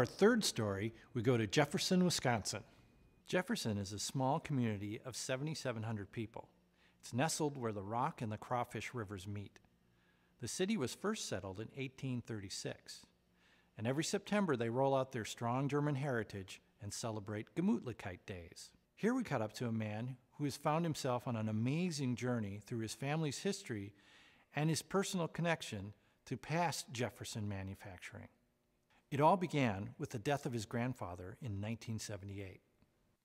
our third story, we go to Jefferson, Wisconsin. Jefferson is a small community of 7,700 people. It's nestled where the Rock and the Crawfish rivers meet. The city was first settled in 1836, and every September they roll out their strong German heritage and celebrate Gemütlichkeit days. Here we caught up to a man who has found himself on an amazing journey through his family's history and his personal connection to past Jefferson manufacturing. It all began with the death of his grandfather in 1978.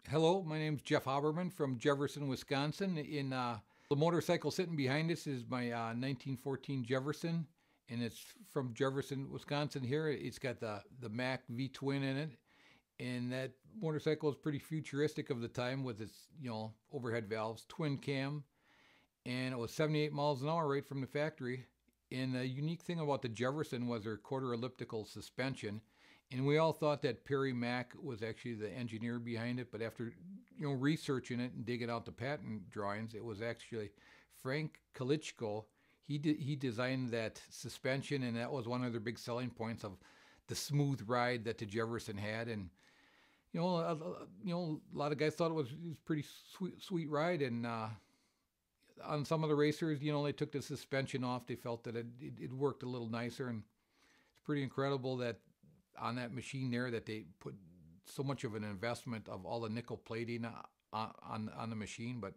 Hello, my name's Jeff Haberman from Jefferson, Wisconsin. The motorcycle sitting behind us is my 1914 Jefferson, and it's from Jefferson, Wisconsin here. It's got the Mack V-twin in it, and that motorcycle is pretty futuristic of the time with its, overhead valves, twin cam, and it was 78 miles an hour right from the factory. And the unique thing about the Jefferson was their quarter elliptical suspension. And we all thought that Perry Mack was actually the engineer behind it, but after researching it and digging out the patent drawings, it was actually Frank Kalichko. He designed that suspension, and that was one of their big selling points of the smooth ride that the Jefferson had. And a lot of guys thought it was a pretty sweet ride. And on some of the racers, they took the suspension off. They felt that it worked a little nicer, and it's pretty incredible that on that machine there that they put so much of an investment of all the nickel plating on the machine. But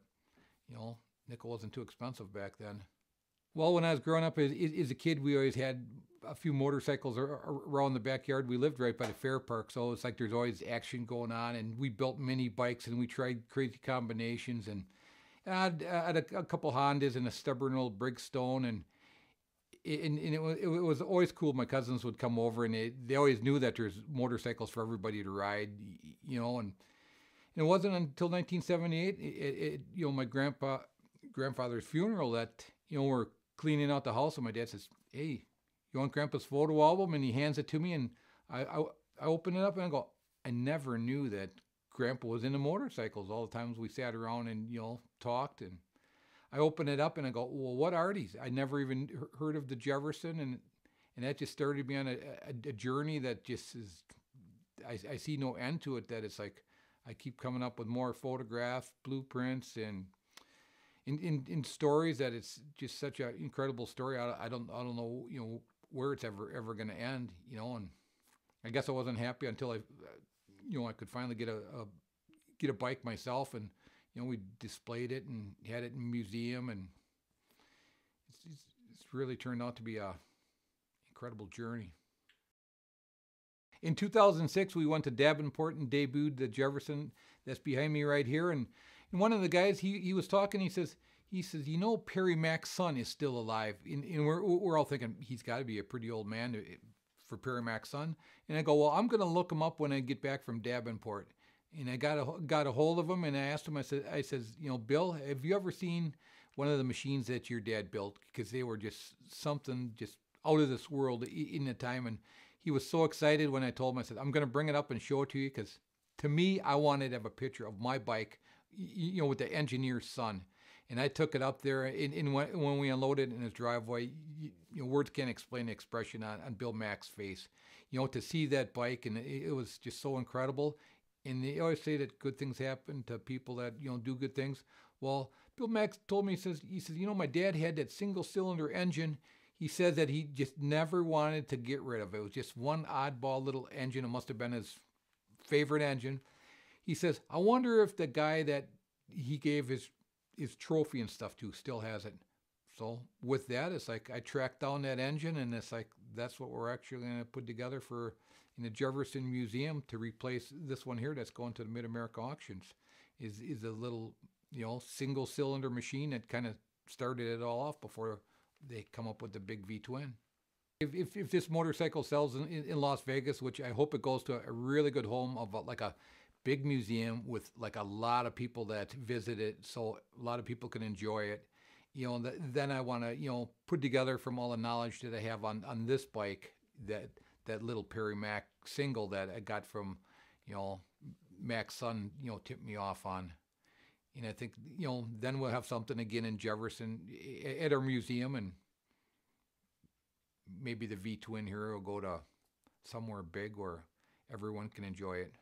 nickel wasn't too expensive back then. Well, when I was growing up as a kid, we always had a few motorcycles around the backyard. We lived right by the fair park, so it's like there's always action going on. And we built mini bikes, and we tried crazy combinations. And I had a couple Hondas and a stubborn old Brigstone, and it was always cool. My cousins would come over, and they always knew that there's motorcycles for everybody to ride, and it wasn't until 1978, my grandfather's funeral that, we're cleaning out the house, and my dad says, "Hey, you want Grandpa's photo album?" And he hands it to me, and I open it up, and I go, I never knew that Grandpa was into motorcycles. All the times we sat around and, talked, and I open it up and I go, well, what are these? I never even heard of the Jefferson, and that just started me on a journey that just is, I see no end to it, that it's like I keep coming up with more photographs, blueprints, and in stories that it's just such an incredible story. I don't know, where it's ever going to end, and I guess I wasn't happy until I could finally get a bike myself, and we displayed it and had it in a museum, and it's really turned out to be a incredible journey. In 2006, we went to Davenport and debuted the Jefferson that's behind me right here. And one of the guys, he was talking, he says, Perry Mack's son is still alive. And we're all thinking, he's got to be a pretty old man for Perry Mack's son. And I go, well, I'm going to look him up when I get back from Davenport. And I got a hold of him, and I asked him, I says, Bill, have you ever seen one of the machines that your dad built? Because they were just something just out of this world in the time. And he was so excited when I told him, I said, I'm going to bring it up and show it to you, because to me, I wanted to have a picture of my bike, with the engineer's son. And I took it up there, and when we unloaded it in his driveway, words can't explain the expression on Bill Mack's face. To see that bike, and it was just so incredible. And they always say that good things happen to people that, do good things. Well, Bill Mack told me, he says, my dad had that single-cylinder engine. He says that he just never wanted to get rid of it. It was just one oddball little engine. It must have been his favorite engine. He says, I wonder if the guy that he gave his trophy and stuff to still has it. So with that, it's like I tracked down that engine, and it's like that's what we're actually going to put together in the Jefferson Museum to replace this one here that's going to the Mid-America auctions. Is a little, single-cylinder machine that kind of started it all off before they come up with the big V-twin. If this motorcycle sells in Las Vegas, which I hope it goes to a really good home of like a big museum with like a lot of people that visit it, so a lot of people can enjoy it. Then I want to, put together from all the knowledge that I have on this bike, that little Perry Mack single that I got from, Mack's son, tipped me off on. And I think, then we'll have something again in Jefferson at our museum, and maybe the V-twin here will go to somewhere big where everyone can enjoy it.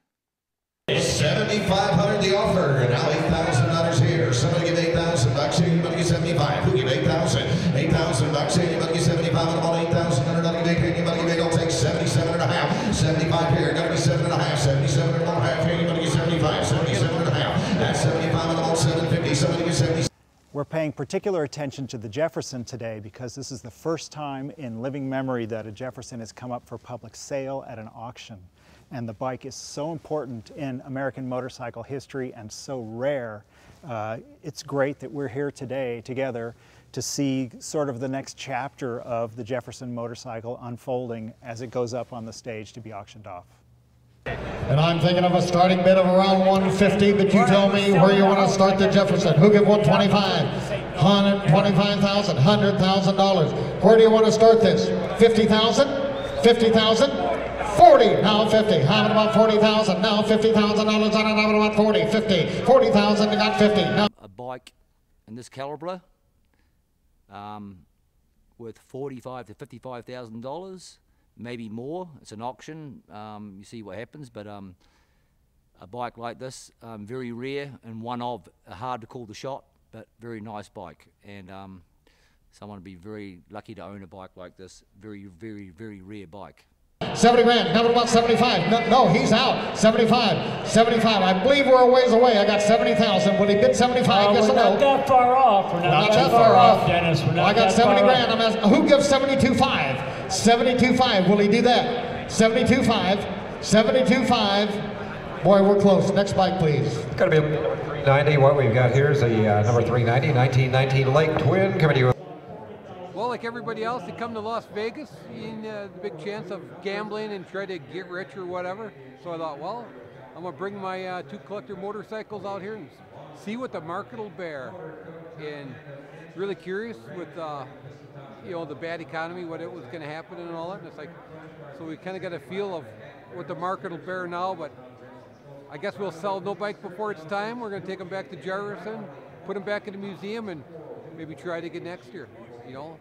$7,500 the offer, and now $8,000 here. Somebody give $8,000 here. Anybody give 75? Who give 8,000? $8,000 here. Anybody give 75? And about $8,000. Another give 8 here. Anybody give 8? I'll take 77.5. 75 here. Gotta be 7.5. 77.5 here. Anybody give 75? 77.5. That's 75 and about 750. Somebody give 70. We're paying particular attention to the Jefferson today because this is the first time in living memory that a Jefferson has come up for public sale at an auction. And the bike is so important in American motorcycle history and so rare. It's great that we're here today together to see sort of the next chapter of the Jefferson motorcycle unfolding as it goes up on the stage to be auctioned off. And I'm thinking of a starting bid of around 150, but you tell me where you want to start the Jefferson. Who give 125? 125,000, $100,000. Where do you want to start this? 50,000? 50,000? 40, now 50. How about 40,000? Now $50,000 on it. How about 40, 50, 40,000? You got 50. Now a bike in this caliber, worth $45,000 to $55,000, maybe more. It's an auction. You see what happens. But a bike like this, very rare and one of hard to call the shot, but very nice bike. And someone would be very lucky to own a bike like this. Very, very, very rare bike. 70 grand. Now what about 75? No, he's out. 75. 75. I believe we're a ways away. I got 70,000. Will he bid 75? Yes or no? We're not that far off. We're not that far off, Dennis. We're not I got that 70 far grand. off. I'm asking, who gives 72.5? 72.5. Will he do that? 72.5. 72.5. Boy, we're close. Next bike, please. It's got to be number 390. What we've got here is the number 390, 1919 Lake Twin coming to you. Well, like everybody else, they come to Las Vegas, seeing the big chance of gambling and try to get rich or whatever. So I thought, well, I'm gonna bring my two collector motorcycles out here and see what the market will bear. And really curious with you know, the bad economy, what it was going to happen and all that. And it's like, so we kind of got a feel of what the market will bear now. But I guess we'll sell no bike before it's time. We're going to take them back to Jefferson, put them back in the museum, and maybe try it again next year. You know.